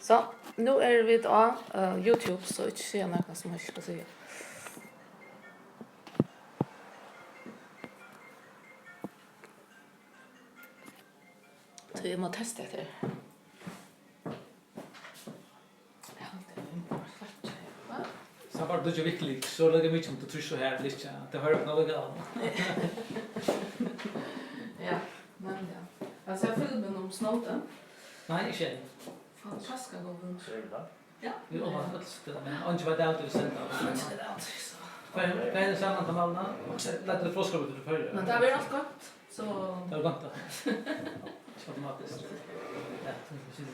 Så, nu vi på YouTube, så ikke ser noe som jeg skal si. Så jeg må teste etter. Så bara du virkelig så lägger mycket om du tror så här lite det har jag något annat. Ja, men ja. Alltså jag filmen om Snowden. Nej, inte. Fantastisk god. Ja. Vi har allt det men inte vad det är att sända. Det är allt så. För det är samma kanalerna. Lätt det forskar du för. Men det blir allt gott. Så det är gott. Automatiskt. Ja, precis.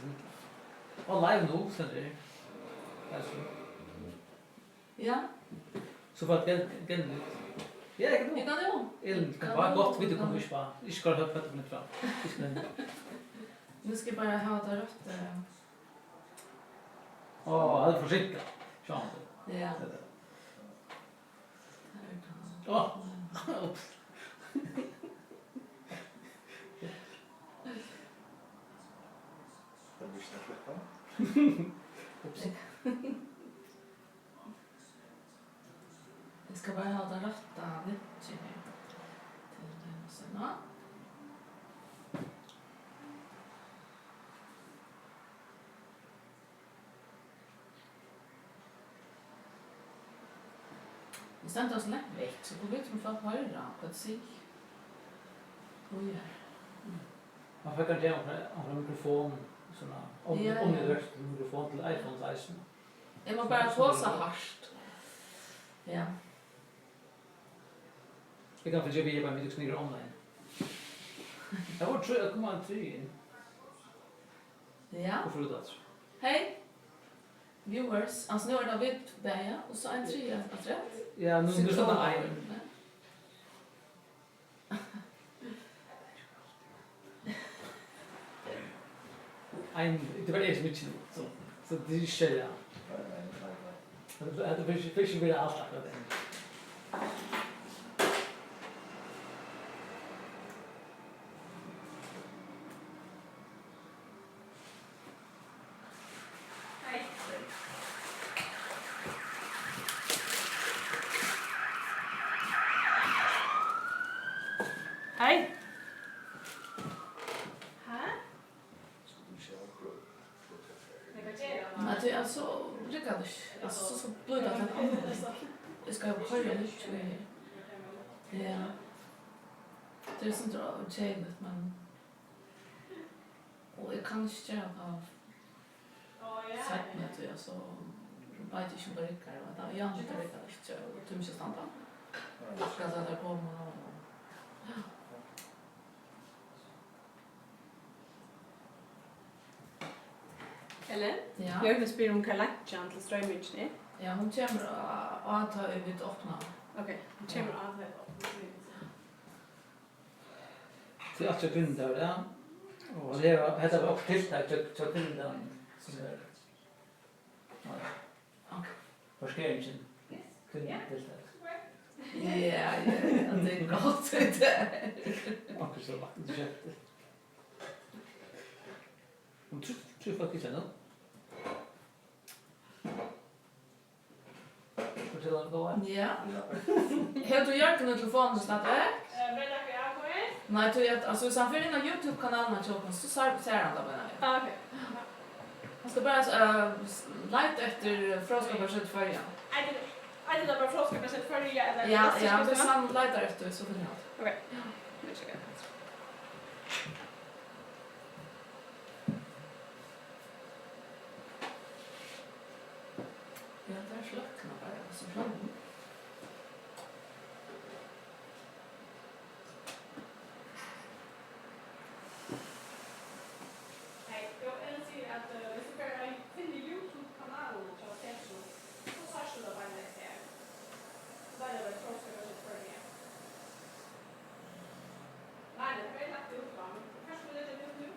Och live nu så det. Alltså. ja. Så för att gen ja, jag Vi kan. kan ju. Det var gott vi kommer ju bara. Jag ska ha fått det fram. Nu ska jag bara ha det rätt. Åh, det försiktigt. Ja. Ja. Åh. Oops. Den blir snart släppa. Oops. Jag ska bara ha det rätta vinkeln till den och sen. Ja. Vi stämde oss lätt väck, så på vet man folk höra på ett sig. Oj. Man får kanske ha en mikrofon såna om det är mikrofon till iPhone size. Det var bara få så harst. Ja. Vi kan försöka ge bara mycket snyggare online. Jag var tror jag kommer att in. Ja. Och för det. Hej. Viewers, alltså nu är det vitt bäja och så en trea att rätt. Ja, nu är det en. Det var det som inte så det är shit ja. Det fish vill allt det. Hej. Men det är alltså lyckades. Alltså så blir det en annan. Jag ska höra lite. Ja. Det är sånt där tjejligt men och jag kan inte göra av sagt med att jag så vet inte om det räcker och att jag inte räcker inte och tumsa standa. Jag ska sätta på mig och Eller? ja. Jag vill spela om Kalajan till strömmitchen. Ja, hon kommer att ta över ett öppna. Okej, hon kommer av det. Så jag ska kunna det ja. Och det var hade var också tilltag så kunde den som är. Ja. Förståelsen. Kunde tilltag. Ja, det är gott det. Och så var det jätte. Och tror faktiskt ändå. Fortsätta då. Ja. Har du gjort en telefon snart? Nej, du alltså så för den YouTube-kanalen så ser han det bara. Okej. Man ska bara lite efter frågesporet för ja. Är det bara fråga på sätt för dig eller? Ja, det är sant lite efter så för det. Okej. Nu ska jag. Ja, det är slockna bara så fram. Nej, jag älskar att det ska vara en YouTube-kanal och så så det bara det här. Vad är det för fråga för dig? Nej, det är lagt ut va. Kanske det är det nu.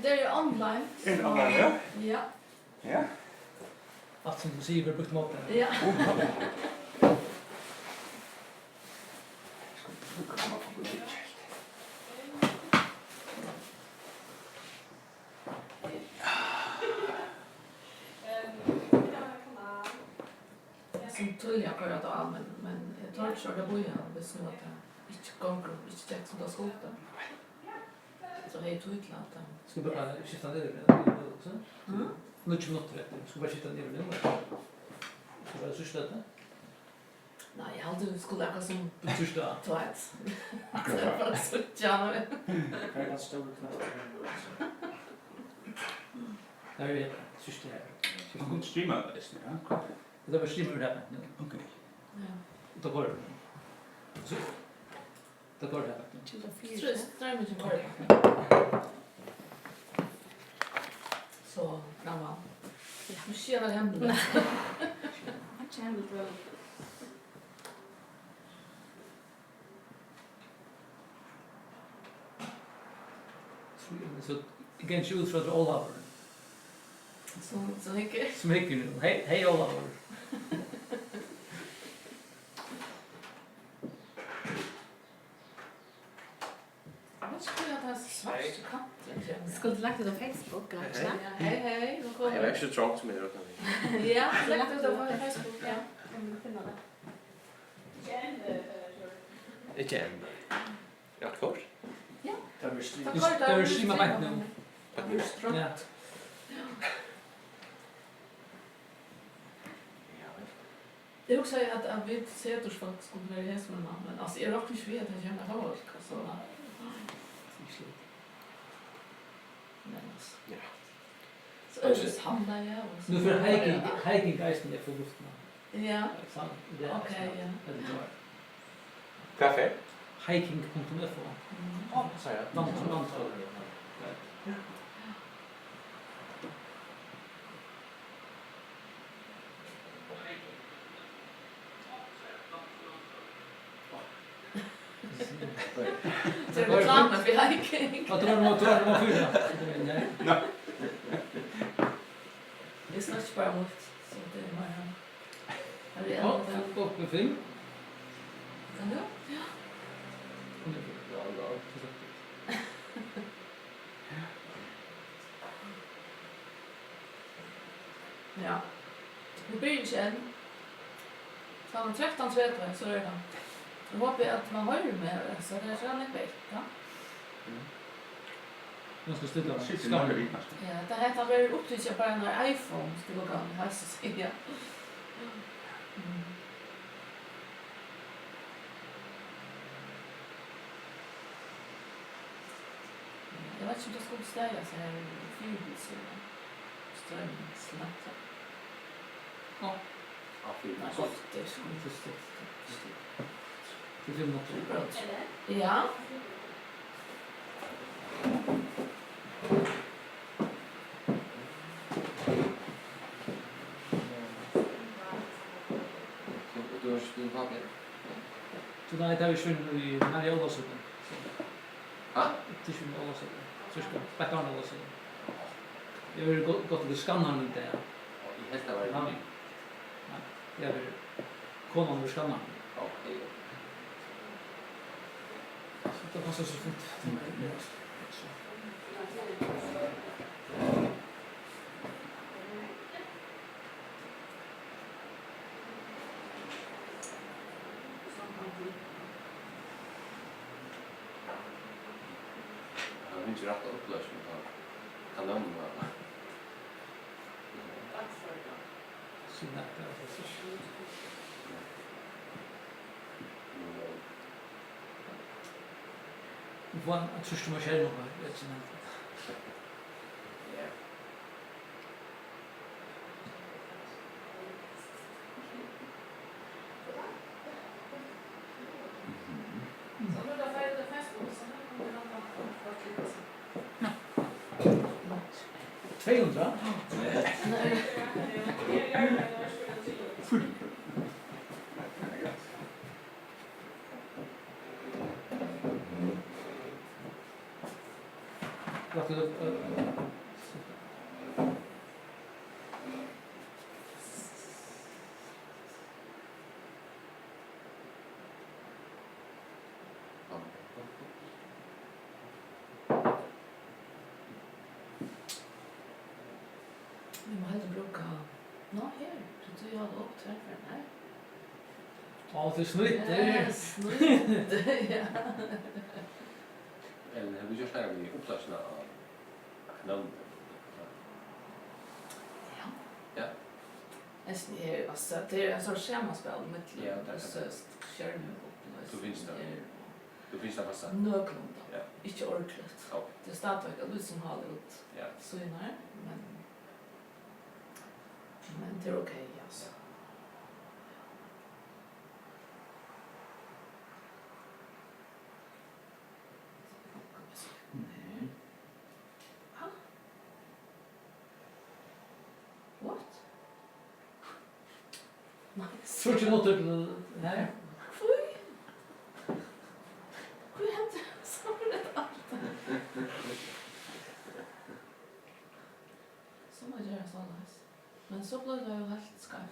det är online. Är det online, ja? Ja. Ja. Allt som du säger vi brukt mot det. Ja. Som tulliga på det då, men jag tar inte så det bojan hvis nu att det inte går inte täckt som det ska ut. Så hej till utlandet. Ska vi bara skifta ner det också? Mm. Nu inte något rätt. Ska bara skifta ner det. Ska bara syssla det. Nej, jag hade du skulle lägga som Syssla. tvätt. Det är bara så jävla. Kan jag stå ut nästa? Där är det. Syssla här. Jag kan streama det, ja. Det var slimmer där nu. Okej. Ja. Då går det. Så. Då går det. Ström inte går. Så, namn. Nu ser det hända. Jag känner det. Så igen shoot från Oliver. Så mycket. Som gick nu. Hej Oliver. Jag vet inte hur jag tar svart katten. Skulle du lagt det på Facebook eller Hej. så? Hej, hej. Jag är också trångt som är det. Ja, lägg det på Facebook. Ja. Inte än. Ja, kvar. Det var stream. Det är streama back nu. Ja. Det är också att vi ser att folk skulle vara i hästarna, men alltså jag råkar inte vet att jag känner folk. Så, men alltså. Ja. Så övrigt handlar jag. och så- Nu för hiking guys med för luften. Ja, Sant. Det är okej. Ja. Kaffe? Hiking.info. Mm. Så jag. Land. Så är det reklamen för hiking. Vad tror du om fyra? Nej. Det är snart bara mot. Så det är bara... Är det Ja, ändå... upp med film. Kan du? Ja. Vi börjar inte än. Så om 13 sveter så är det. Jag hoppas att man hör med det, så det är redan en vecka. Jag ska stilla. Sitter några vittnar. Ja, det heter väl upptrycka bara när iPhone skulle gå an här så säger jag. Jag vet inte om det skulle ställa så här fyrhus eller strömsnatta. Ja. Ja, fyra. Nej, gott det är så. Det är något. Ja. Du har din papper. Så där är vi sjön i Maria Olsson. Ja? Det är sjön Olsson. Så ska backarna Olsson. Jag vill gått till skannaren inte. I hästar var det. Jag vill konan ur skannaren. Ja, det är Så det passar så fint. Jag har inte rätt upplösning på kanonen. Så nära så. Vad tror du man själv har vet inte. Så nu då får jag det Facebook så nu kommer det någon folk lite så. 200? Nej. Vad du Vi må heller bruka... Nå, her. Så du har det opp til for den her. Ja, du snutter. Snutte, ja. Eller har vi gjort det här med uppläsarna av namn? Ja. Ja. Nästan är alltså det är en sorts schemaspel med Ja, det är så skärmen Då finns det. Då finns det massa. Nöklunda. Ja. Inte ordentligt. Ja. Det är stadigt att du som har det ut Ja. synar, men det är okej alltså. Ha? What? Nice. Tror du något till här? Oj! Hur hände så det allt? Så man gör så nice. Men så blev det ju helt skarpt.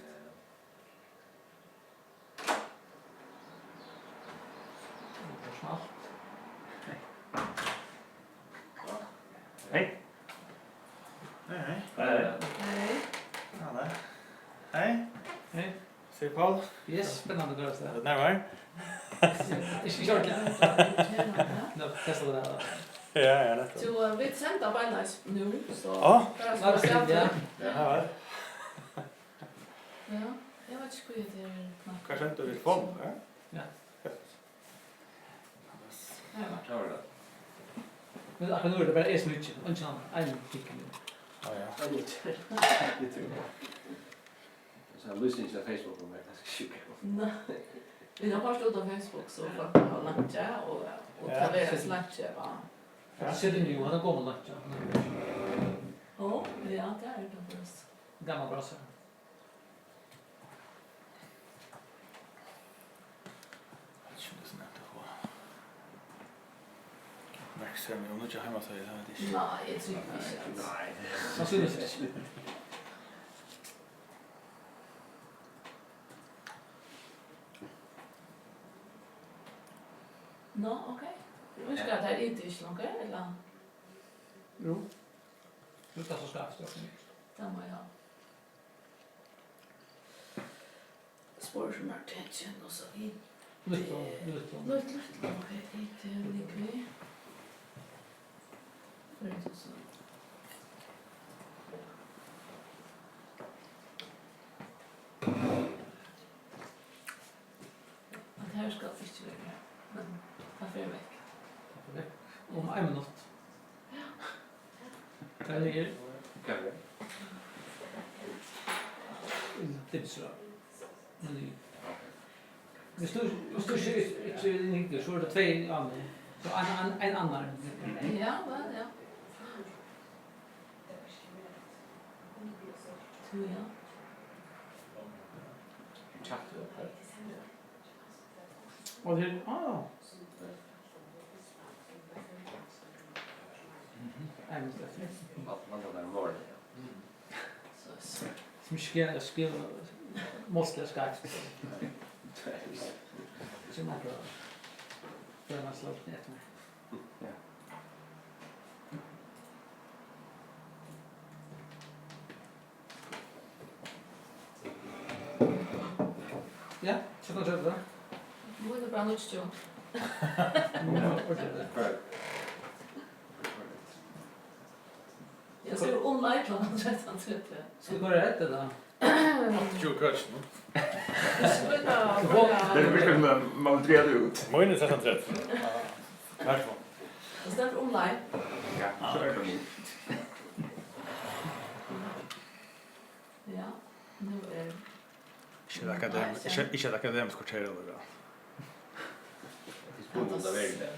Smalt. Hej. Nej. Hej. Nej. Anna. Hej. Hej. Ser Paul. Yes, spännande att Är göra det det. närmare? Jag kör det. Nu testar det där. Ja, ja, det. Så vi sända bara nu så. Ja. Bara Vad ska ska jag jag? Ja, Ja. Jag vet inte hur det är knappt. kanske inte vill få den, va? Ja. Ja. Klar det. Men att nu är det bara är så mycket. Inte någon en kick nu. Ja, ja. Ja, det tror jag. Så han lyssnar på Facebook om jag ska sjuka. Nej. Vi har bara stått på Facebook så för att ha luncha och Ja, ta deras lunch va. Ja. Ser du ju han går med lunch. Ja, det är det först. Gammal brassa. Jag kände så nätt att få. Max ser mig om du inte hemma säger det här. Nej, jag tror inte. Nej. Vad syns det? Nå, okej. Vi ska det här inte i okej eller? Jo. Utan så strax då. Det må jag. Spår som attention och så vidare. Lite. Lite, okej, inte likvi. För det så. Att här ska inte vara. Men ta för mig. Om en minut. Det ligger Kan vi? tips då. Men det står inte så är det två andra. Så en annan. Ja, vad ja. Tror jag. Chatt. Och det en minut. Man går där morgon. Så. Som skriva måste jag ska. Så man kan för man slår ner mig. Ja, så kan jag köra. Nu är det bara något jobb. Jag ser online klockan 13:30. Ska vi gå rätt eller? 20 coach. Det är mycket med man reda ut. Må in i 13:30. Välkommen. Det stämmer online. Ja, så är det. Ja, nu är det. Ikke et akademisk kvarter eller det. Det är spännande väg där.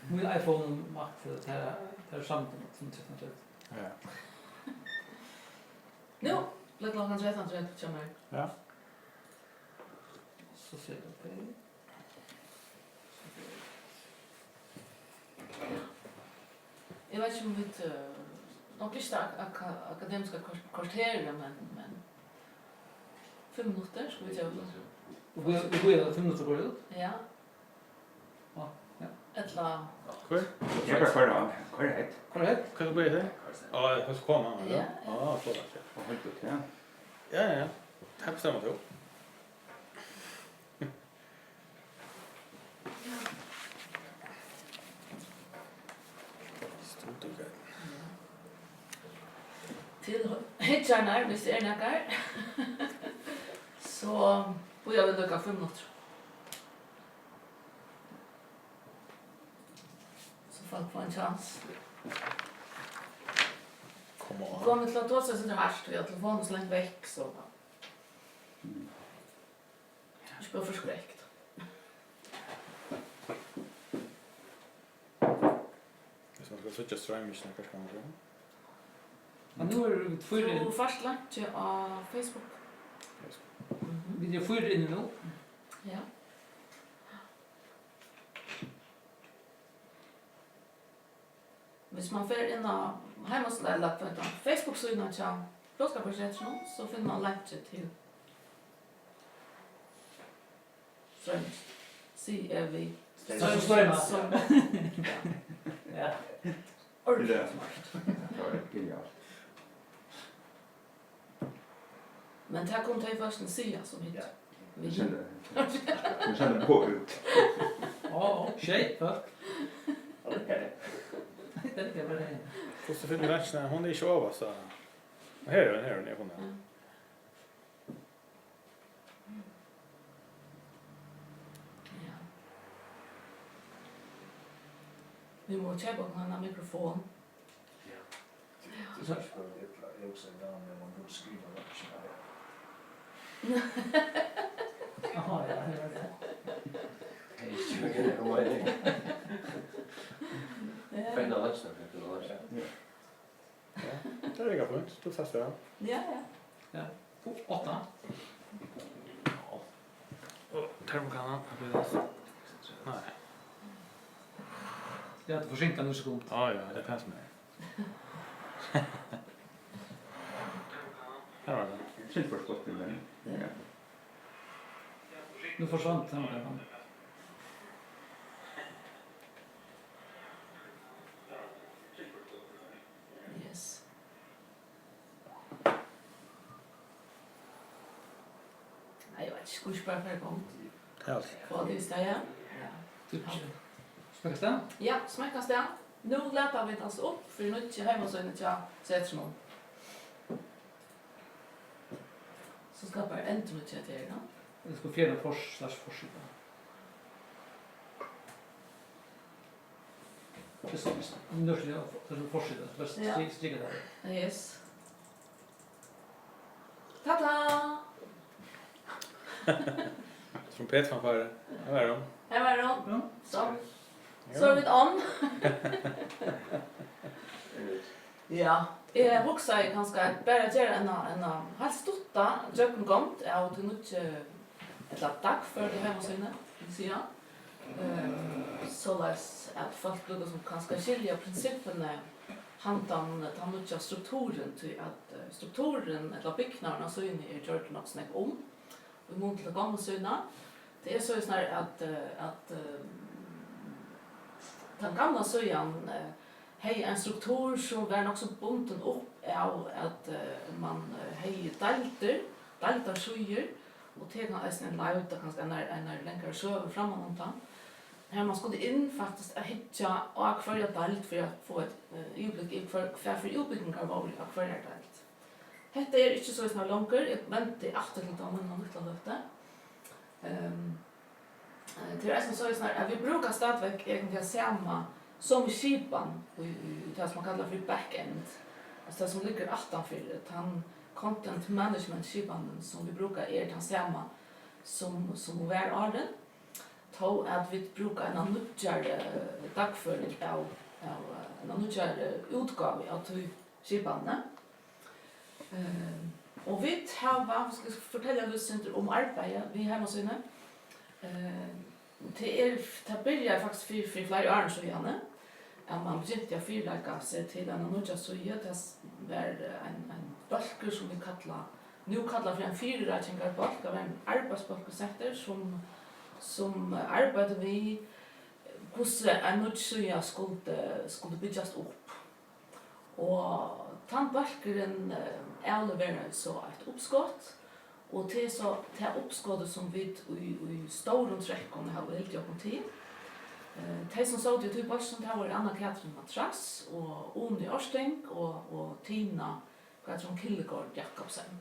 Min iPhone makt det här samtalet som 13:30. Ja. Nu blir klockan 13:30 till mig. Ja. Så ser det okej. jag vet inte om vi nog inte akademiska kvarter men 5 minuter ska vi göra. Och vi går 5 minuter går ut. Ja. Ja, ja. Ettla. Kvar? Jag kan köra korrekt. Korrekt. Kan du börja det? Ja, jag ska komma. Ja. Ja, så där. Och helt ut, ja. Ja. Tack så mycket. Stort och gott. Till hitcharnar, hvis det näkar. Så får jag väl duka 5 minuter. Så folk får en chans. Kom on. Kommer till att ta sig så det härst och jag telefonen så långt väck så. Jag blir förskräckt. Hvis man skal switcha streamingen, kanskje kan man gjøre. Men nu är det fyra, Du först lagt ju på Facebook. vi är fyra inne nu. Ja. Hvis man fer inn av hemmasida eller på Facebook-siden til Blodskaparsetsen, så finner man lenke til strøms. CEV. Så strømmer. Som Ja. ordentlig Det. smart. Det var genialt. Men det kom til først en sida som hit. Jag kände på ut. Ja, tjej. Ja. Okej. Det är väl det. Hvordan finner vi lunchen? Hon är inte över så. Här är den, här är hon. Ja. Ja. Vi må köpa en annan mikrofon. Det är så jag också ibland när man borde skriva lunch. Jaha, ja, det var det. Hej, jag kommer ihåg det. Fända lunch nu, för lunch. Det är inga punkt. Då testar jag. Ja, ja. 8. Termokannan. Nej. Jag hade försinkat nu sekund. Ja, det passar mig. Här var det. Syns på spotten men. Ja. Nu försvann han. Yes. Nej, jag vet inte. Skulle jag bara för igång? Helt. Vad det är ja. Smäckas det? Ja, smäckas det. Nu lättar vi oss upp för nu inte hemmasöjning till Sätrsmål. Så skapar jag inte något till er då. Det ska fjärna forsida. Det är så nörsliga forsida. Bäst Ja. strika där. Yes. Ta-ta! Trumpetfanfare. Här är de. Här var de. Ja. Så. Så är vi on. Ja, jag huxar ganska bara göra en helt stotta jökengångt av till något ett attack för det här måste jag säga. Så att folk blir som ganska skilja principen hantan ta mycket strukturen till att strukturen eller byggnaderna så inne är gjort något snack om. Vi måste lägga om syna. Det är så snart att den gamla söjan hej en struktur som var också bunden upp av att man hej daltar sjöjer och det kan nästan en lauta kanske en längre sjö framåt då. Här man skulle in faktiskt att hitta och akvarja dalt för att få ett överblick i för utbyggningar var akvarja dalt. Detta är inte så snart långt, jag väntar efter lite om man inte löfte. Till resten så är det snart att vi brukar stadigväck egentligen samma som skipan i det som man kallar för backend. Alltså det som ligger utanför den content management skipan som vi brukar är den samma som var arden. Då att vi brukar en nutjar dagföring av en nutjar utgåva av skipan. Och vi har ska fortälja lite om arbete vi hemma så inne. Det börjar faktiskt för flera år så gärna. at man begynte å fyrlegge seg til en nødja søye, det var en balker som vi kallar for en fyrreikjengarbalk, det var en arbeidsbalkesetter som arbeidet vi hvordan en nødja søye skulle bygges opp. Og tannbalkeren avleverer så et oppskott, og til så det oppskottet som vi i store trekkene har helt jobbet til. De som så det til börsen, det var Anna-Katrin Matras og Uni Ørsting og Tina Katrin Killegård Jakobsen.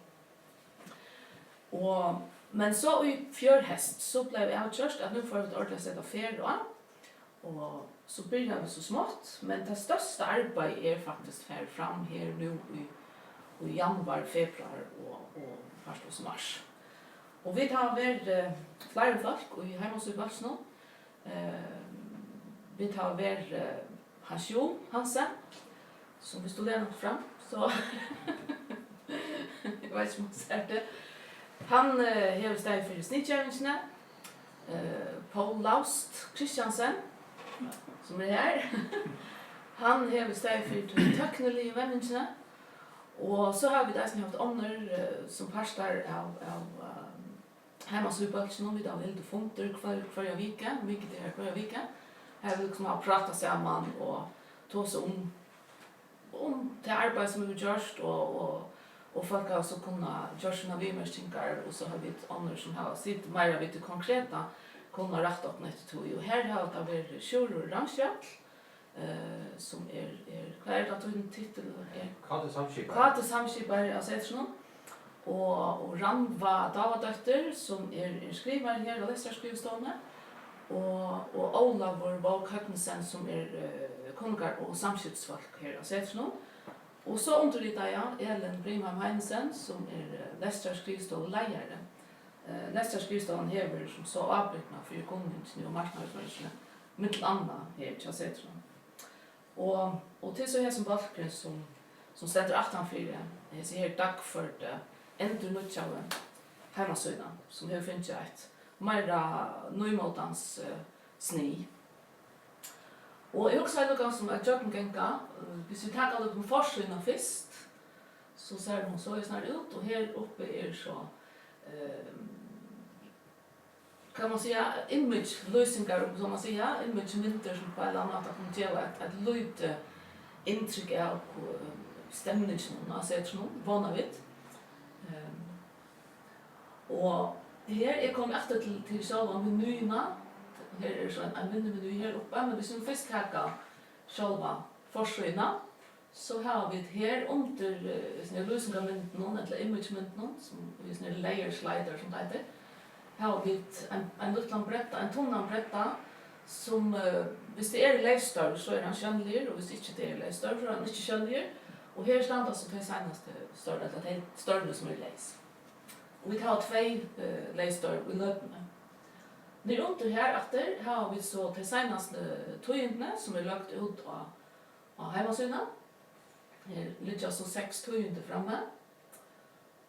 Men så i fjørhest så ble vi avkjørst at nå får vi et ordentlig sett av ferie, og så begynner vi så smått, men det største arbeidet faktisk fer fram her nå i januar, februar og først mars. Og vi har vært flere folk i Heimansøy-Balsen nå. Vi har vært Hans Jo Hansen, som vi stod nok fram, så jeg vet ikke om han ser det. Han har stedet for snittgjøringsene, Paul Laust Kristiansen, som her. Han har stedet for tøknelige vendingsene, og så har vi det som har hatt ånder som parstar av Heimansøy-Balsen, vi har veldig funkter hver vike, hvilket det hver vike. Her vil liksom ha pratat sammen og ta seg om det arbeid som vi har gjort, og folk har også kunnet gjøre sine vimerstinger, og så har vi andre som har sitt mer av det konkreta, kunnet rette opp nettet to. Og her har det vært Sjur Ransjøk, som hva det at hun titel er? Kate Samskipar av Sætrsson, og Ranva Davadøtter, som skriver her og leser skrivestående, og Olavur Våg Høgnesen, som kongar og samskipsfolk her av Sætrsson. Og så underlita jeg Ellen Brimheim Heinesen, som Lestra skrivstående leiere. Lestra skrivstående hever som så avbrytna for kommunen og marknadsførsene, mittel anna her til Sætrsson. Og til så her som balken som stender 18-4, jeg sier her dagført endur nødtjave heimasøyna, som har finnet et meira nøymåtans sni. Og jeg også har lukket som at jobben genga, hvis vi tager litt med forsøyna først, så ser hun så snart ut, og her oppe så, kan man säga, image-løsninger, som man sier, image-mynter som på en eller annen måte kan gjøre et løyte inntrykk av stemningen av Sætrsson, vanavit. Og her kom efter til själva menyerna. Her så en meny her oppe, men hvis vi først tager själva forsøyna, så har vi her under løsningermynden, eller image-mynden, som vi layer slider som det heter, har vi en liten bretta, en tunnan bretta, som hvis det leistør, så han kjønnelig, og hvis ikke det leistør, så han ikke kjønnelig. Og her standa så det senaste større, eller det større som leis. Og vi tar 2 leistør i løpene. Nere under her etter har vi så det senaste tøyendene som lagt ut av heimasyna. Her ligger så 6 tøyende framme.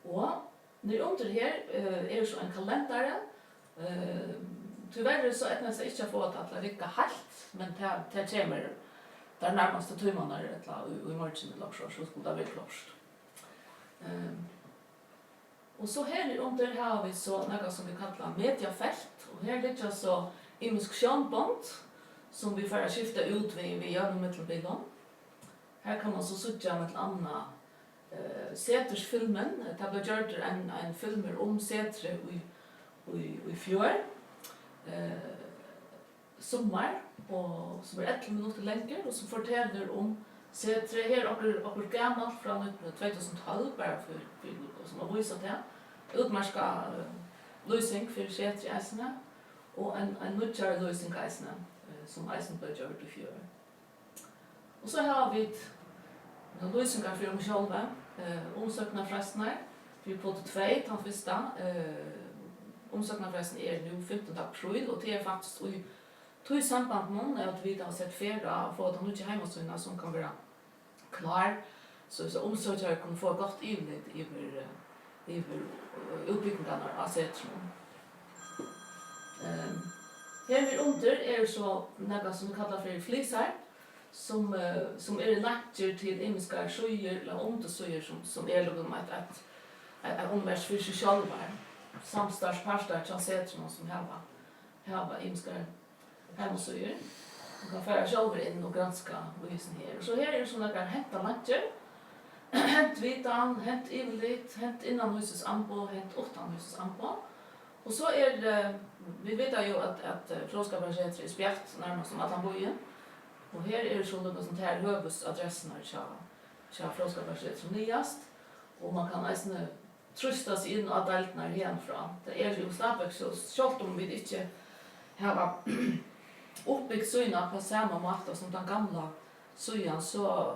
Og nere under her så en kalendare. Tyvärr så etnast jeg ikke få at det virker helt, men det kommer der nærmeste tøymene i morgen eller så skulle det være klart. Og så her under har vi så noe som vi kallar mediafelt, og her ligger så imisk skjønbånd, som vi får skifte ut ved gjennommittelbilene. Her kan man så sitte med et annet Sæters-filmen. Det ble gjort en filmer om Sætre i fjør. Sommar, og som 11 minutter lenger, og som forteller om Sætre her, og gammelt fra 2012, bare for som har vist til. Utmarska løsning for Sætre i eisene, og en nødgjør løsning i eisene, som eisen ble gjort i fjør. Og så har vi løsninger for oss selv, omsøkende frestene, for på 2, den første, omsøknadsfresten nu 15. april, og det faktisk i samband med at vi har sett ferie og få den nye heimasyna som kan være klar, så omsøkere kan få godt ivligt i utbyggingene av Sætrsson. Her under så noe som vi kallar for flisar, som lager til imiskar søyer eller undersøyer som liksom et univers for seg själva. Samstartsparter til setren som hava imiskar hemsøyer. Man kan færa själva inn og granska visen her. Så her er sånne henta lager, hent vitan, hent ivelit, hent innan husets anbo, hent utan husets anbo. Og så vi vet jo at Fråskaparseter er spjert nærmest som alle bojen. Og her er det sånn som her høvesadressene til Fråskaparseter som nyast. Og man kan nesten trusta seg inn av deltene herfra. Det er jo stadig så selv om vi ikke har uppbyggt syna på samma måte som den gamla syjan, så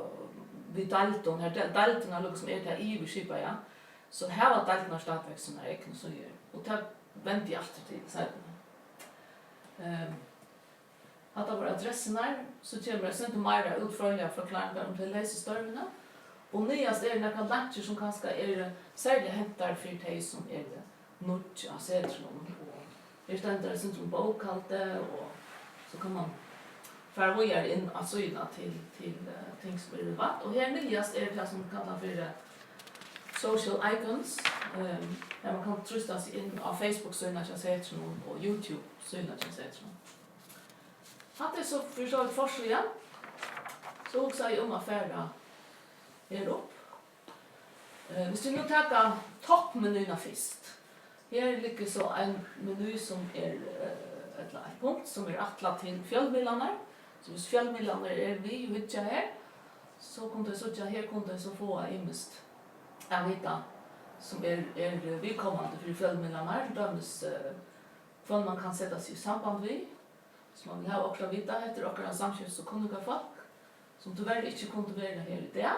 vi delton her, delton er liksom det i skipa, ja. Så her var delton stadig som egne syjer. Og det venter jeg alltid til siden. Hadde våre adressene, så kommer jeg sent mer utførlige forklaringer om til lesestørvene. Og nyast er det noen langer som kanskje særlig hentar for de som nødt av setron. Her stender det som bokhalte, og så kan man fara inn av syna til ting som relevant. Og her nyast er det som kallar for social icons. Der man kan trusta seg inn av Facebook-syna til setron og YouTube-syna til setron. Hatt det så for så et forsøk, så også jeg affæra her opp. Hvis du nå tager toppmenyna først, her ligger så en meny som et punkt som attla til fjellmidlene. Så hvis fjellmidlene vi hytja her, så kunne jeg så få imest av vita som vidkommende for fjellmidlene. Dømes hva man kan sette seg i samband vid. Så man vil ha okra vita etter okra samkjøps- og kunniga som tyvärr ikke kunne være her i det.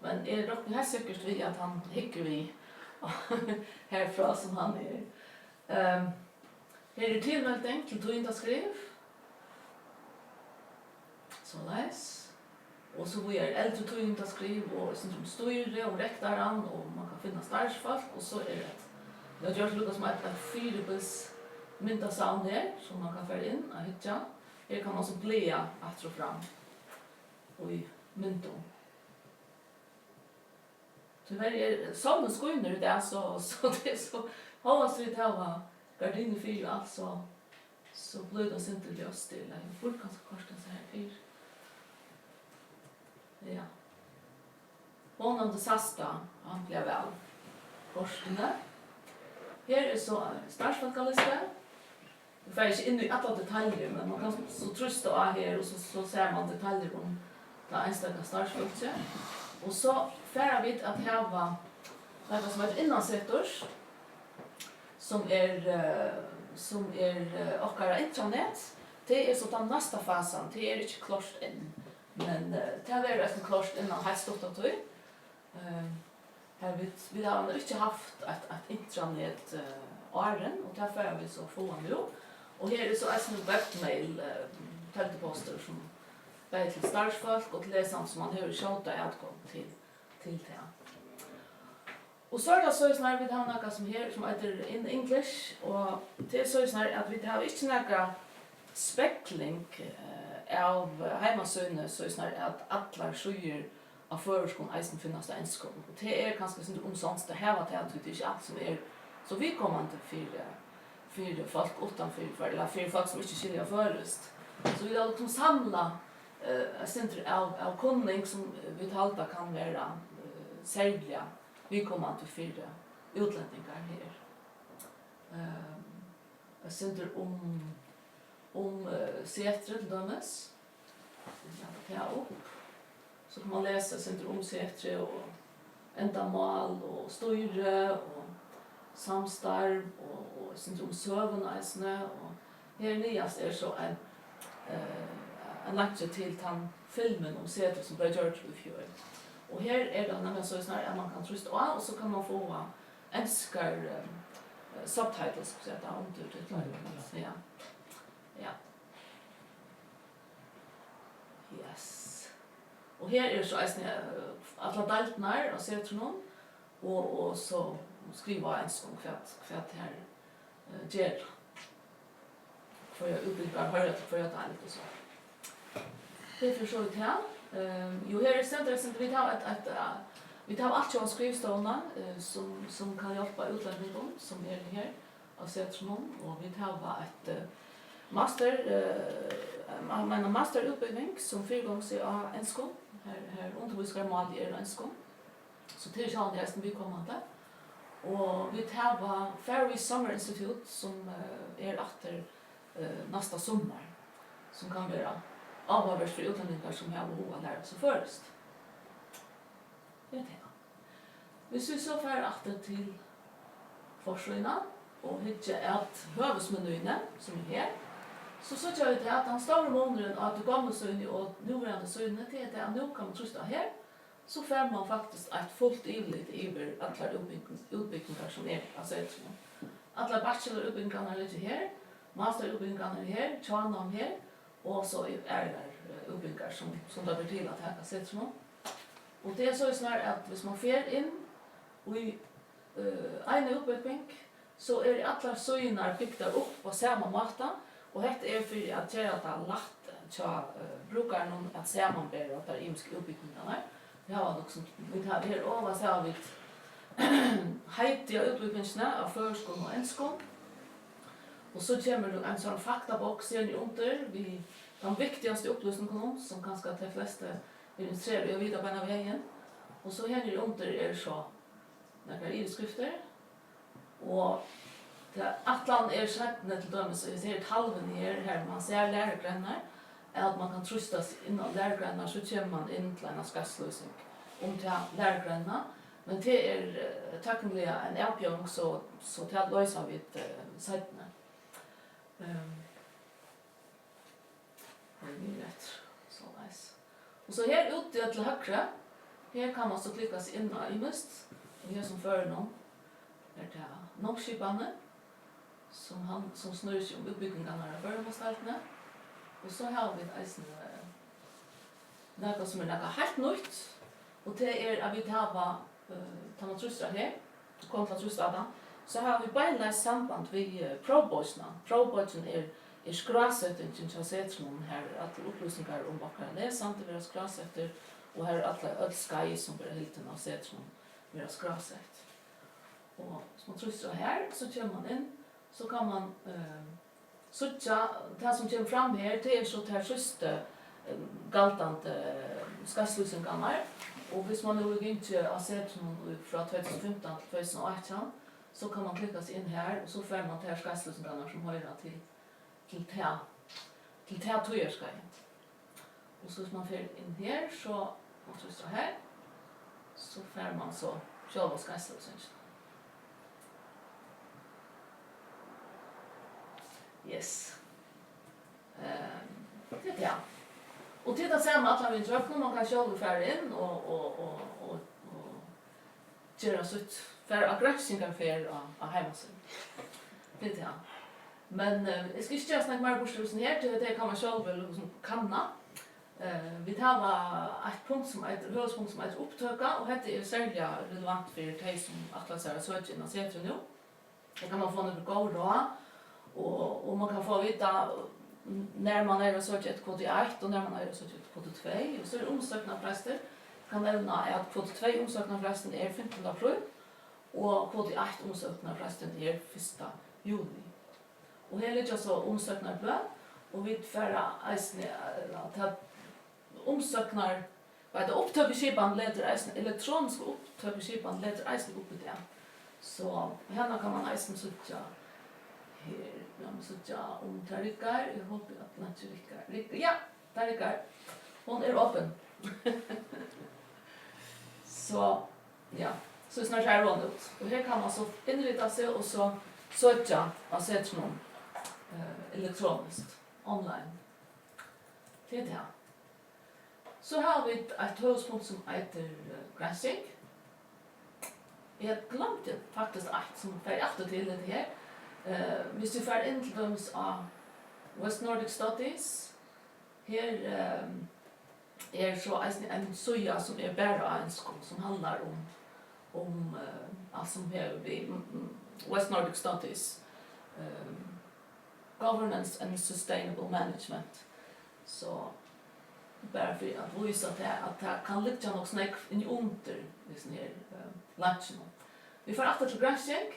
Men råkner her sikkert vi at han hikker vi herfra som han Her er tilmelding til tøyndaskriv. Så leis. Og så vi eldre tøyndaskriv og styre og rektaran, og man kan finne startsfolk, og så det vi har gjort lukket som et fyrbils myndasavn her, som man kan fære inn og hitja. Her kan man også blia etter og fram og i myndom. Tyvärr solen skiner det så det så hållas vi ta gardiner för alltså så blir det inte löst till. Jag borde kanske kosta så här fyr. Ja. Honom det sasta han blev väl. Korsene. Här är så startfalkalista. Det får inte in i alla detaljer, men man kan så trusta av här och så ser man detaljer om det enstaka startfalket. Och så färra vi att häva något som är innansektors som åkara intranät. Det är så den nästa fasen, det är inte klart än. Men det har varit klart innan helt stort av tog. Vi har inte haft ett intranät åren och därför är vi så få nu. Och här är det så en webbmail, telteposter som både til startsfolk og til lesene som man har kjøttet adgang til det. Og så det så snart vi har noe som her, som heter In English, og det er så snart at vi har ikke noe spekling av heimasøyene, så snart at alle skyer av førskolen eisen finnes det enskånd. Og det er kanskje sånn omsons det her til at det ikke alt som så vi kommer til fire folk utenfor, eller fire folk som ikke skiljer først. Så vi har liksom samlet center av kunning som vi talta kan være særlige vidkommende for utlendingar her. Center om setre til dømes. Så kan man lese center om setre og endamål og styre og samstarv og center om søvneisene. Og her nyast er så en lagt til den filmen om setre som ble gjort i fjør. Og her er det nemlig så snart at man kan truste av, og så kan man få enskar subtitles, så det er undertitler. Ja. Yes. Og her er så alle deltene og setre og så skriva enskong hva det her gjør. For jeg utbygger høyre til for jeg og så. Det är för så här. Jo, här är centret som vi tar allt som skrivstånarna som kan hjälpa utlänningar som är här av Sätron och vi tar ett masterutbildning som förgångs av enskon. Här undervisar man i enskon. Så det är ju det som vi kommer där. Och vi tar Faroe Summer Institute som är efter nästa sommar som kan vara avhållande för utlänningar som har behov av lära sig först. Det är det. Hvis vi så fær atter til forsøyna og hittar at høvesmenuene som er her, så gjør vi til at den store måneden av det gamle søyne og nuvarande søyne til at nå kan man trusta her, så får man faktisk et fullt ivligt iver alle utbygninger som er av Sætron. Alle bachelorutbyggingene ligger her, masterutbyggingene er her, tjanam her, og så er det utbygginger som det blir til at hekka Sætron. Og det er så snart at hvis man fer inn i en utbygging, så er alle søyner bygda opp på samme måte, og dette er for at gjøre det lagt til brukeren at sammenbære at det er imiske utbyggingene. Vi har liksom, vi tar her over, så har vi heitige utbyggingene av førskolen og enskolen. Og så kommer det en sånn faktaboks her under, de viktigaste upplysningarna som kanske de flesta är intresserade av vidare på den vägen. Och så här under är så några ilskrifter. Och atlan är sättna till dömes, så vi ser ett halven här man ser lärargrannar, att man kan tröstas innan lärargrannar så kommer man in till en skattlösning till lärargrannar. Men det är tacknämliga en avbjörning så till att lösa vi sättna. Det är rätt. Så nice. Och så här ute till högra, här kan man så klicka sig in i mist. Och här som för någon är det norskibane som snurrar sig utbyggningarna av börjemanstalterna. Och så har vi ett något som är något helt nytt. Och det är att vi tar man trustar här, kontra trustar så har vi bara samband vid proboysna. Proboysen är skrassättningen som sätter någon här att upplysningar om vad kan läsa inte vara skrassätter och här alla ölskaj som blir helt av sätter någon vara skrassätt. Och som man trustar här så kommer man in så kan man söka det som kommer fram här det är så här sista galtande skattlösningar. Och hvis man nu går inte att sätta någon från 2015 till 2018 så kan man klicka sig in här och så får man till skattlösningar som höra till tojerskaj. Och så man får in här så man trycker här så får man så själva skattlösningar. Yes. Det är det. Och titta sen att man vill man kan själv föra in och göra så ett för aggressiva för av hemsidan. Det är det. Men jag ska inte snacka mer bortslösen här till det kan man själv liksom kanna. Vi tar ett punkt som ett huvudpunkt som är upptöka och det är särskilt relevant för de som atlas är sökt in och ser nu. Det kan man få några goda råd och man kan få veta när man är sökt ett kod 1 och när man är sökt ett kod 2 och så är det omsökna präster. Kan nämna att kod 2 omsökna prästen är 15 april och kod 1 omsökna prästen är 1 juli. Och här ligger så omsöknar blad och vi förra att omsöknar vad det upptökeskipan leder eisen elektronisk upptökeskipan leder eisen upp det. Så här kan man eisen söka här man söka om tarikar jag hoppas att naturligt ja tarikar hon är öppen. Så ja så snart är det ut och här kan man så inrita sig och så söka och sätta någon elektroniskt online. Det är det. Så har vi ett huvudpunkt som heter granskning. Jag glömde faktiskt ett som jag efter till det här. Hvis vi får in till döms av West Nordic Studies. Här är så en soja som är bara en skola som handlar om alltså vi West Nordic Studies governance and sustainable management. Så bara för att visa att det kan ligga något snäck in under liksom här lunchen. Vi får efter till granskning.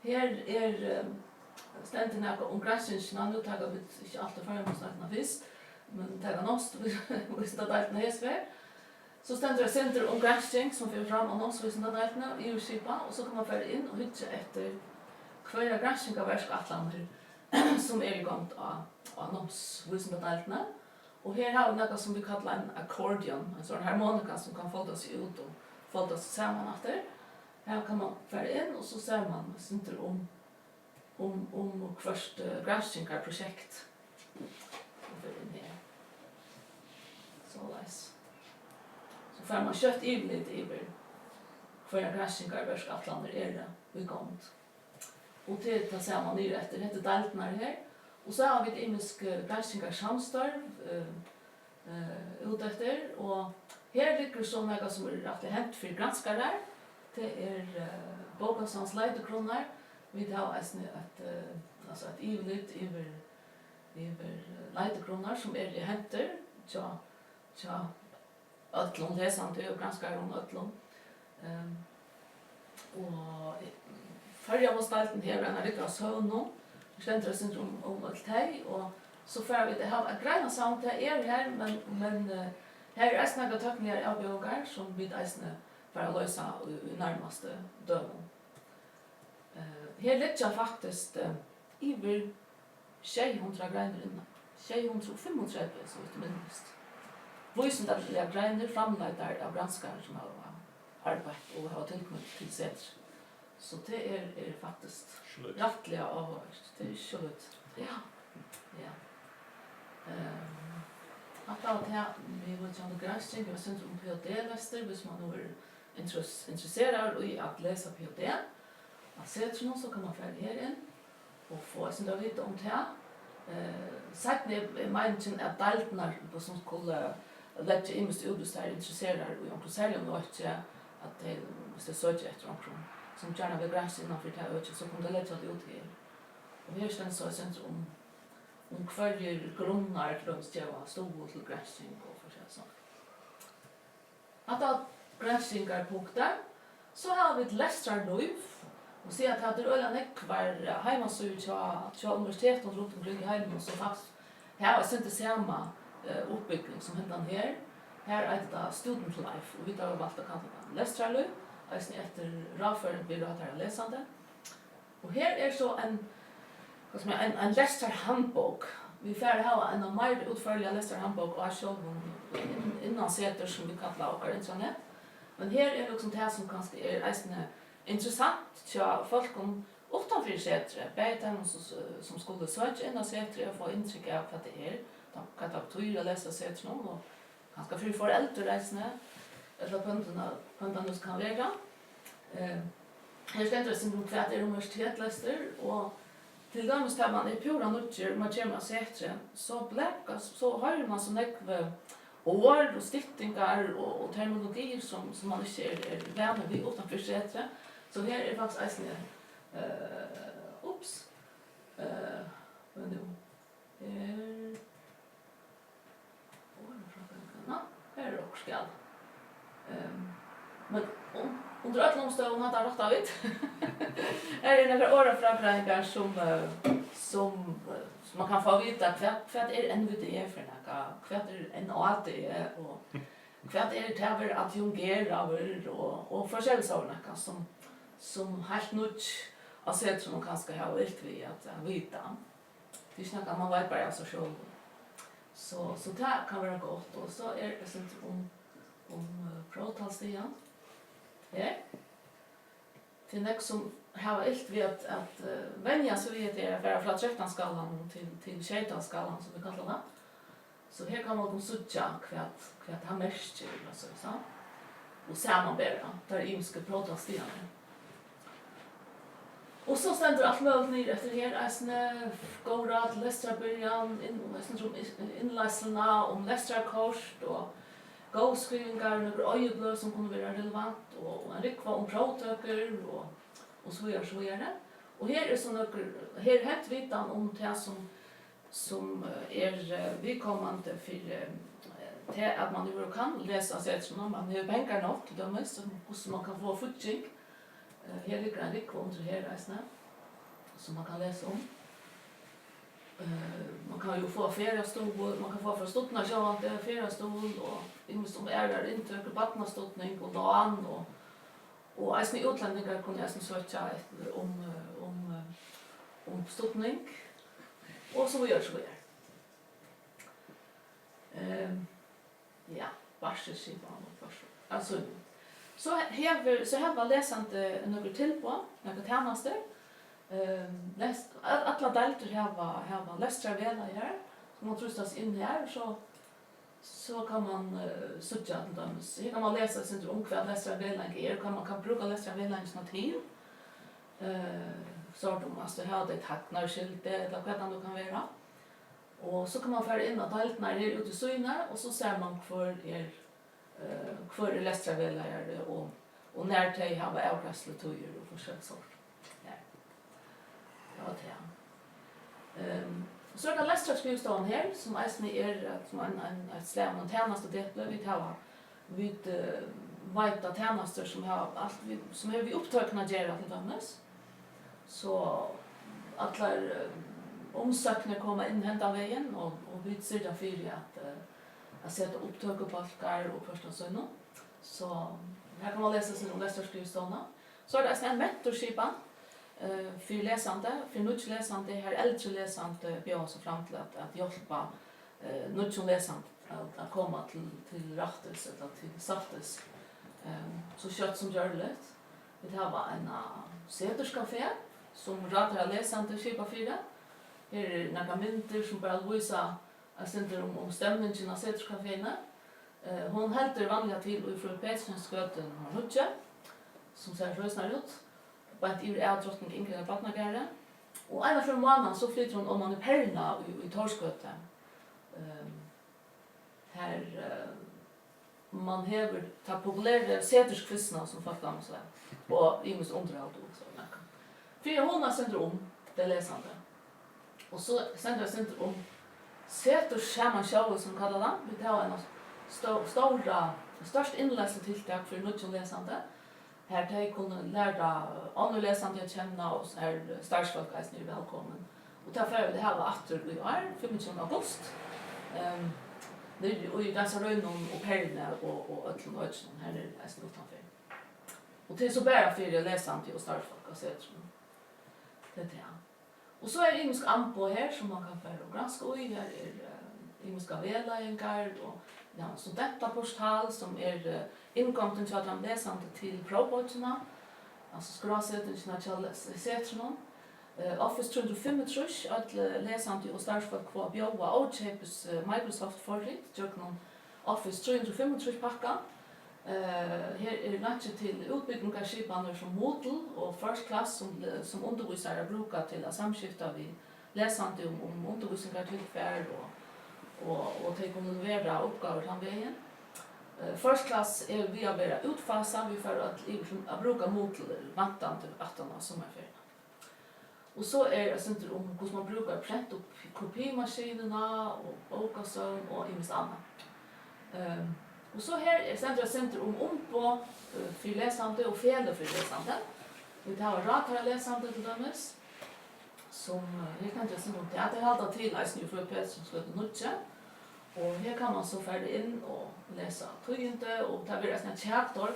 Här stendur några om granskningen nu tar vi inte allt för att snacka fisk, men tar annons vi står där när det så stendur det center om granskning som vi fram annons vi står där nu i Skipa och så kan man föra in och hitta efter kvar granskning av verksamheten som är igång av annons vi står där nu. Och här har vi något som vi kallar en accordion, en sån harmonika som kan foldas ut och foldas samman efter. Här kan man föra in och så ser man inte om först granskningsprojekt. Och föra in här. Så läs. Så får man kött in lite över för granskningsverksamheten är det igång. Och det ser man ner efter, det heter daltnar här. Och så har vi ett imisk granskningssamstarv utefter och här ligger så något som är rätt hänt för granskare. Det är Bokasans leidekronar. Vi har ett ivligt över leidekronar som är i händer. Tja, ötlån läsande och granskare om ötlån. Och förra var stalten här en riktigt sövn. Stendur syndrom om allt det och så får vi det ha ett gröna sound här men här är snäga tekniker av yogar som vi äsna för att lösa i närmaste döden. Här ligger faktiskt över 600 grejer inne. 635 så vet du minst. Våsendagliga grejer framleidar av granskare som har arbetat och har tillkommit till sätt. Så det är faktiskt rättliga avhört. Det är skönt. Ja. Att allt här vi vill ta en granskning, vi har sett om PhD-läster, hvis man nu är intresserad i att läsa PhD. Att se till någon så kan man färdig här in och få sin vita om det här. Sagt ni meningen att daltnar som skulle lägga in med ut där intresserade och jag säger om något att det måste söka efter någon som gärna vill granska innanför det här ökat så kommer det lätt att ut här. Och här ständs så är om kvarjer grunnar till de stjäva stod till granskning och för sig så. Att all granskningar punkter så har vi ett läsarlöv och se att det är ölen kvar hemmasyd till universitetet runt omkring i Heimen så faktiskt här är inte samma uppbyggning som hentan här. Här är det student life och vi har valt att kalla det läsarlöv. Alltså efter rafören blir det här läsande. Och här är så en läsarhandbok. Vi får ha en mer utförlig läsarhandbok och själv innan sätter som vi kallar och internet. Men här är liksom det som kanske är intressant till folk utanför sättet. Bättre som skulle söka in och sätta och få intryck av vad det är. De kan ta tur att läsa sättet någon och kanske för föräldraresande eller punterna kan vara. Här ständer det som kvart är universitetläster och till dömes tar man i pura nutcher, man kommer säkert så bläckas, så hör man så mycket ord och stiftningar och terminologier som man inte är vänner vid utanför sättet. Så här är faktiskt vad nu? Här är också skall. Men under alla omständigheter har det rätt av it. Här är några oraframgångar som man kan få veta vad är NVD för något, vad är NAD och vad är det här att jungera och forskjellige saker som helt nytt har sett som man kanske har vilt vid att veta. Det är något man vet bara av sig själv. Så det kan vara gott och så är det sånt om pråtalstigen. Ja. Till nästa som har vilt vid att vänja sig vid det är från 13-skalan till 16-skalan som vi kallar det. Så här kan man söka kvart han märker så. Och sammanbära där ymska pråtalstigen. Och så ständer allt möjligt ner efter här. Går att läsa början, inläsarna om läsarkurs och gåskrivingar, några öjeblöd som kunde vara relevant och en rikva om pråtöker och så vidare. Och här är så några, här hänt vitan om det som är vidkommande för till att man nu kan läsa sätterna, man har pengar nog till dem, så man kan få futching. Här ligger en rik under här resten som man kan läsa om. Man kan ju få feriestol, man kan få för stutna sjövante feriestol och minst om där intryck och barnastutning och lån och alltså i utlänningar kunde jag söka om stutning och så gör så där. Ja, varselskipan och varsel. Alltså så här var läsande några till på några tjänster. Alla delter här var lästra vela här. Så man trustas in här så kan man söka till dem. Här kan man läsa sin om kvar lästra vela är. Man kan bruka lästra vela till. Så att man måste ha det tacknar skilt eller vad det kan vara. Och så kan man föra in att allt när det är ute synar och så ser man för lästra vela är och när det har avkastletujer och försök sort. Ja, det. Så är det lästra skrivstan här som är som en släm och tjänast och det vi tar vid vita tjänster som har allt som är vi upptagna göra till dömes. Så alla omsökningar kommer in hända vägen och vi ser det för att sätta upptag och balkar och första sönnen. Så här kan man läsa sig om lästra skrivstana. Så är det en mentorskipan för läsande, för nutch läsande, här äldre läsande bjöd så fram till att hjälpa nutch läsande att komma till rättelse eller till sattes så kött som görligt. Det här var en säterskafé som ratar läsande skipa fyra. Här är några mynter som bara visar om stämningen av säterskaféerna. Hon helter vanliga till i Fru Petersensgöten Marnutje som ser rösnar ut. Och att i drottning Ingrid Batnagare. Och en från månaden så flyttar hon om man i Perna i Torsgöten. Här man häver ta populära säterskvistna som fattar man så där. Och imus underhåll och så där. För hon har sänt om det läsande. Och så sänder jag sänt om säterskämman show som kallar det. Vi tar en störst inläsningstilltag för nutch läsande. Här de kunde lära andra läsande att känna oss är starfolk är välkommen. Och därför det här var åter i år 15 augusti. Det och i dessa rönnon och perna och öllum här är det nästan utanför. Och det är så bara för läsande och starfolk att se det där. Och så är det imisk ampo här som man kan föra och granska och här är imiska vedlägengar och ja, studentaportal som är inkomsten till att de läsande till provböckerna, alltså skråsätningarna till sätterna. Office 335, att läsande och starfolk får bjöda och köpes Microsoft förrit, jöknon Office 335 pakka. Här är det till utbyggningarskipaner som Moodle och First Class som undervisare brukar till att samskifta vid läsande om undervisningar till färd och till att leverera uppgifter den vägen. First Class är vi att vara utfasad, vi för att bruka Moodle vantan till 18 sommarferien. Och så är det inte om hur man brukar pränta upp kopimaskinerna och bokasön och inget annat. Och så här är center om på för läsande och fel för läsande. Vi har ratare läsande till dömes som helt enkelt som det är hålla till att nu för person ska det nutcha. Och här kan man så färd in och läsa trygginte och ta vidare en chapter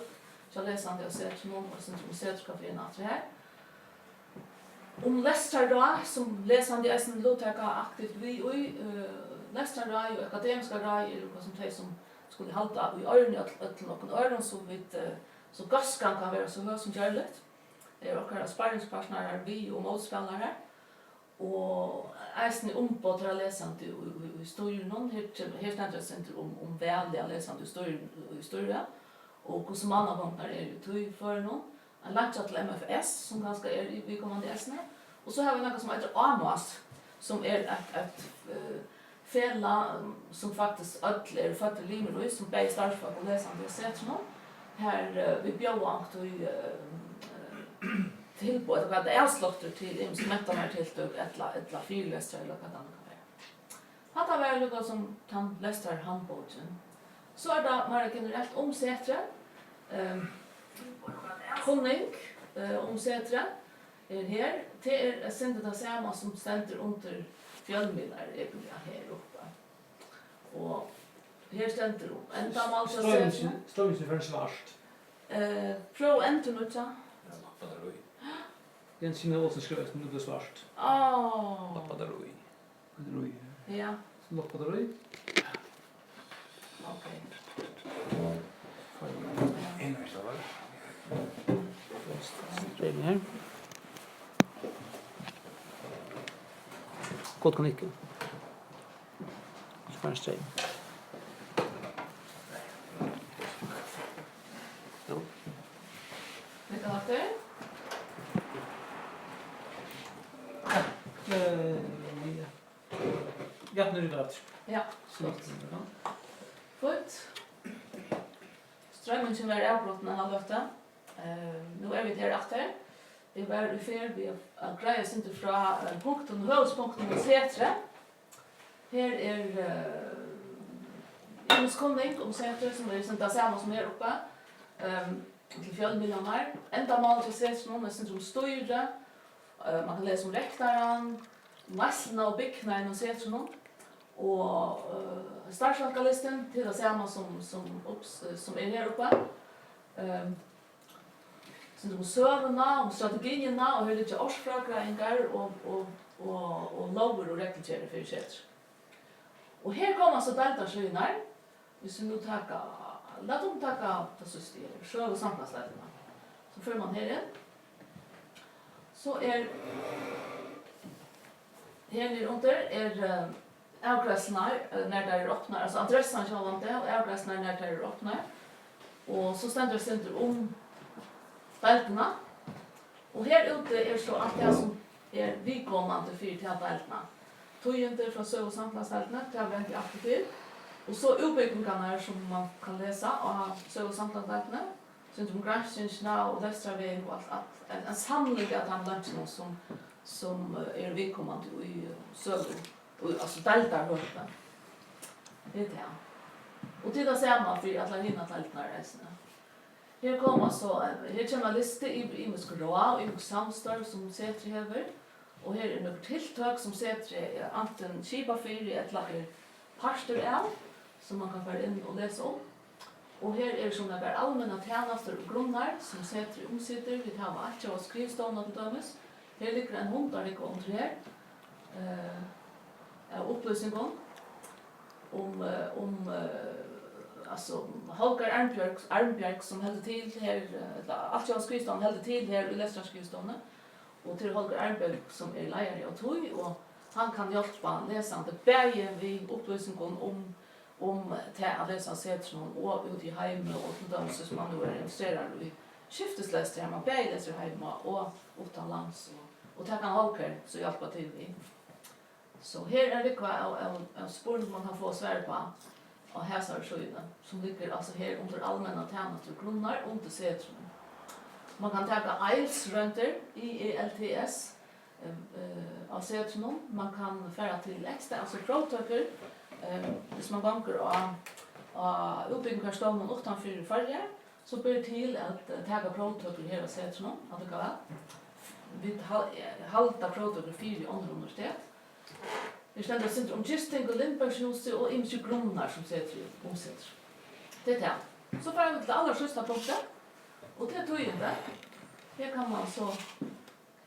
så läsande och sätt någon och sen som sätt ska finna att här. Om läsare då som läsande är sen låta aktivt vi och läsare och akademiska rai eller vad som sägs som skulle halta i öronen till någon öron så vitt så gaskan kan vara så hög som görligt. Det är också sparringspartner vi och motspelare. Och även på att läsande i historien någon helt intressant om välja läsande historia och hur som andra gånger är det tog för någon. En lagt till MFS som ganska är vi kommande äsne. Och så har vi något som heter AMOS som är ett fälla som faktiskt är för att limmer som bäst startar på läsande sätt nu. Här vi bjöd till på att det är slåtter till instrumenterna till ett fyrläsare eller vad det kan vara. Hade varit något som kan läsa handboken Så är det mer generellt om sätre. Kunning om sätre är här. Det är syndet det samma som ständer under fjällmillar egentligen här uppe. Och här ständer ända mal så sätre. Strömmen för svart. Pro entonutja. Den Simon Olsen skrev som det svart. Lappadaroi. Ja. Lappadaroi. Okej. Strömmen här. Kort kan ikke. Spänn ström. Jo. Vilka har det? Ja, nu är det rätt. Ja. Godt. Strømmen som var avbrotten en halvøkta. Nu er vi der etter. Vi var i ferd ved å greie oss ikke fra høydespunkten og setre. Her Kunning om setre som er sendt sammen som er oppe. Til fjellmiljøen her. Enda mal til setre noen er sendt om styre. Man kan lese om rektaren. Masserna og byggene og setre noen. Og startsalkalisten til det samme som er her oppe. Om søvnene, om strategiene, og høyde til årsfragreinger og lover og rekruttering for setre. Og her kommer så deltarsøyene her. Hvis vi nå la dem takke det systemet, sjøv og samfunnsleitene. Så fører man her inn. Så her nere under avgräsarna när det är öppnar, alltså adressen så långt det och avgräsarna när det är öppnar. Och så ständer det center om fältena. Och här ute är så att det som är vidkommande för till fältena. Tog inte från så samtalsfältena till vänt i aktiv. Och så uppbyggnaderna som man kan läsa och så samtalsfältena. Som granskningsna och Västraväg och allt en samling av de luncherna som är vidkommande i söder. Alltså deltar hörta. Det är det. Och det är samma för att hinna delta resten. Här kommer så här kommer lista i muskroa och i samstar som sätter över och här är några tilltag som sätter antingen skipa för eller parster är som man kan föra in och läsa om. Och här är såna där allmänna tjänster och grunnar som sätter omsitter. Vi har allt och skrivstånd till dömes. Här ligger en hund där ligger under här. Upplysningen om alltså Holger Arnbjörk som höll till här allt jag skrivstånd höll till här i Lästra skrivståndet och till Holger Arnbjörk som är lärare och tog och han kan hjälpa läsande bäge vid upplysningen om att läsa sätts och ut i hem och till dem som man då är intresserad i skiftesläster här man bäge läser hemma och utomlands och ta kan Holger så hjälpa till vi. Så här är det kvar en spår man kan få svar på och här så som ligger alltså här under allmänna tjänster och grunnar under sätren. Man kan ta IELTS-rönter IELTS av sätren. Man kan färra till extra alltså provtöker. Hvis man banker av utbyggningsstånden utanför färger så blir det till att ta provtöker här av sätren. Vi halta provtöker 4 andra universitet. Det ständer center om Gisting och Lindbergshuset och imse grunnar som sätter omsätter. Det är det. Så får vi till allra sista punkten. Och det tog in det. Här kan man så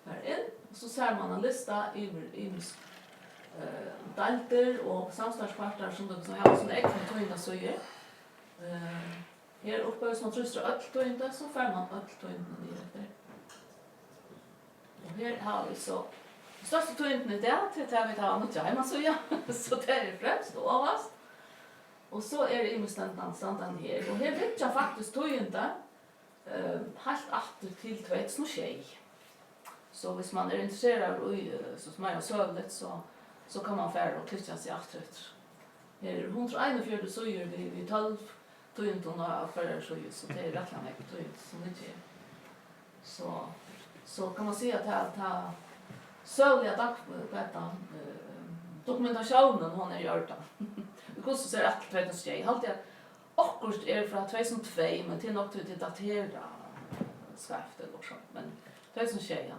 här in. Och så ser man en lista över dalter och samstarskvartar som har såna egna tog så är. Här uppe som tröstar allt tog in det så får man allt tog in det där. Och här har vi så största tøynden i det til at vi tar annet hjemme, så det er fremst og avast. Og så er det standen her. Og her ligger faktisk tøyende helt atter til 2006. Så hvis man er interessert i så mer søvlet, så kan man fære og klikke seg atter etter. Her er 141 søyer vi 12 tøyenden av færre søyer, så det er rettelig meg tøyende som ligger her. Så kan man si at det sövliga dokumentationen hon är gjort. Hur så ser att vet inte jag. Halt akkurat fra 2002, men till något det datera skrift eller så. Men 2006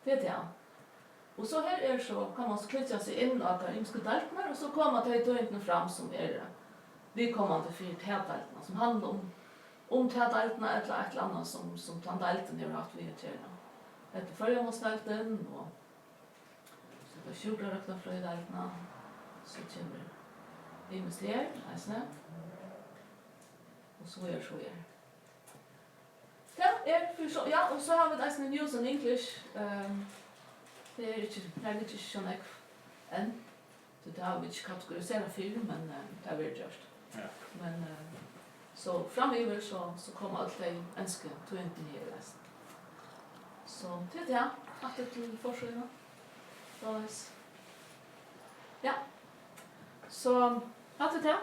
det är det. Och så här så kan man knyta sig in att det ymska daltnar och så kommer det då fram som vi kommer till fyrt tätalterna som handlar om tätalterna eller ett annat som tandalten har haft vid till. Ett förmånsdalten och så på sjukvården för dalterna så kommer vi måste här, alltså. Och så är så är. Ja, för så ja, och så har vi det news in English. Det är inte så nek än. Det har vi inte kategoriserat film, men det har vi gjort. Ja. Men så framöver så kommer allt det önska till inte ner resten. Så det är att det till försöka. Ja. Så att det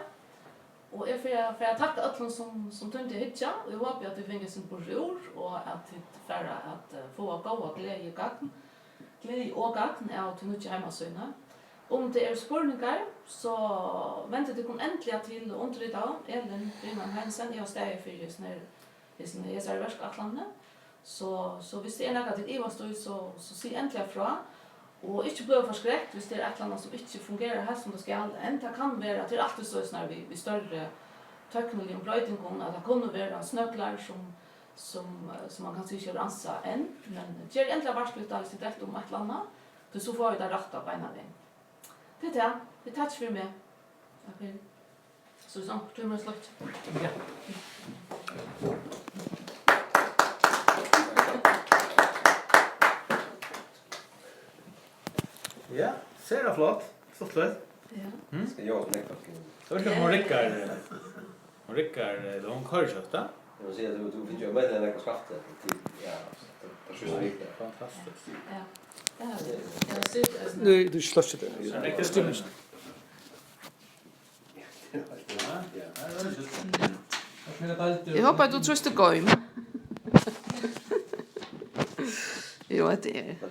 och jag får tacka alla som tänkte hitcha och jag hoppas att det finns en bror och att det färra att få goda glädje och gagn är till nya hemmasöna. Om det är spurningar så väntar det kom äntligen till underrita Elin Friman Hansen jag stäger för just när det är så värst atlandet. Så hvis det är något att Eva står så se äntligen fra. Och inte bli förskräckt hvis det är ett eller annat som inte fungerar här som det ska. Det kan vara till alltid så när vi större teknologi och bröjtingon att det kunde vara snöklar som man kan se ansa än. Men det är egentligen varsligt alls i detta om ett eller annat. Så får vi det rätta på ena vägen. Det är det. Vi tar för mig. Okay. Så det är sånt. Du måste sluta. Ja. Ja, ser det flott. Stort flott. Ja. Ska jag knäcka. Så ska hon Rickard, de kör köpta. Jag vill säga att du fick göra med den där skaftet till ja, det är så viktigt. Fantastiskt. Ja. Det här är jag ser det. Nu du slåss det. Stämmer. Jag hoppas att du tröstar gå. Jo, det är. Det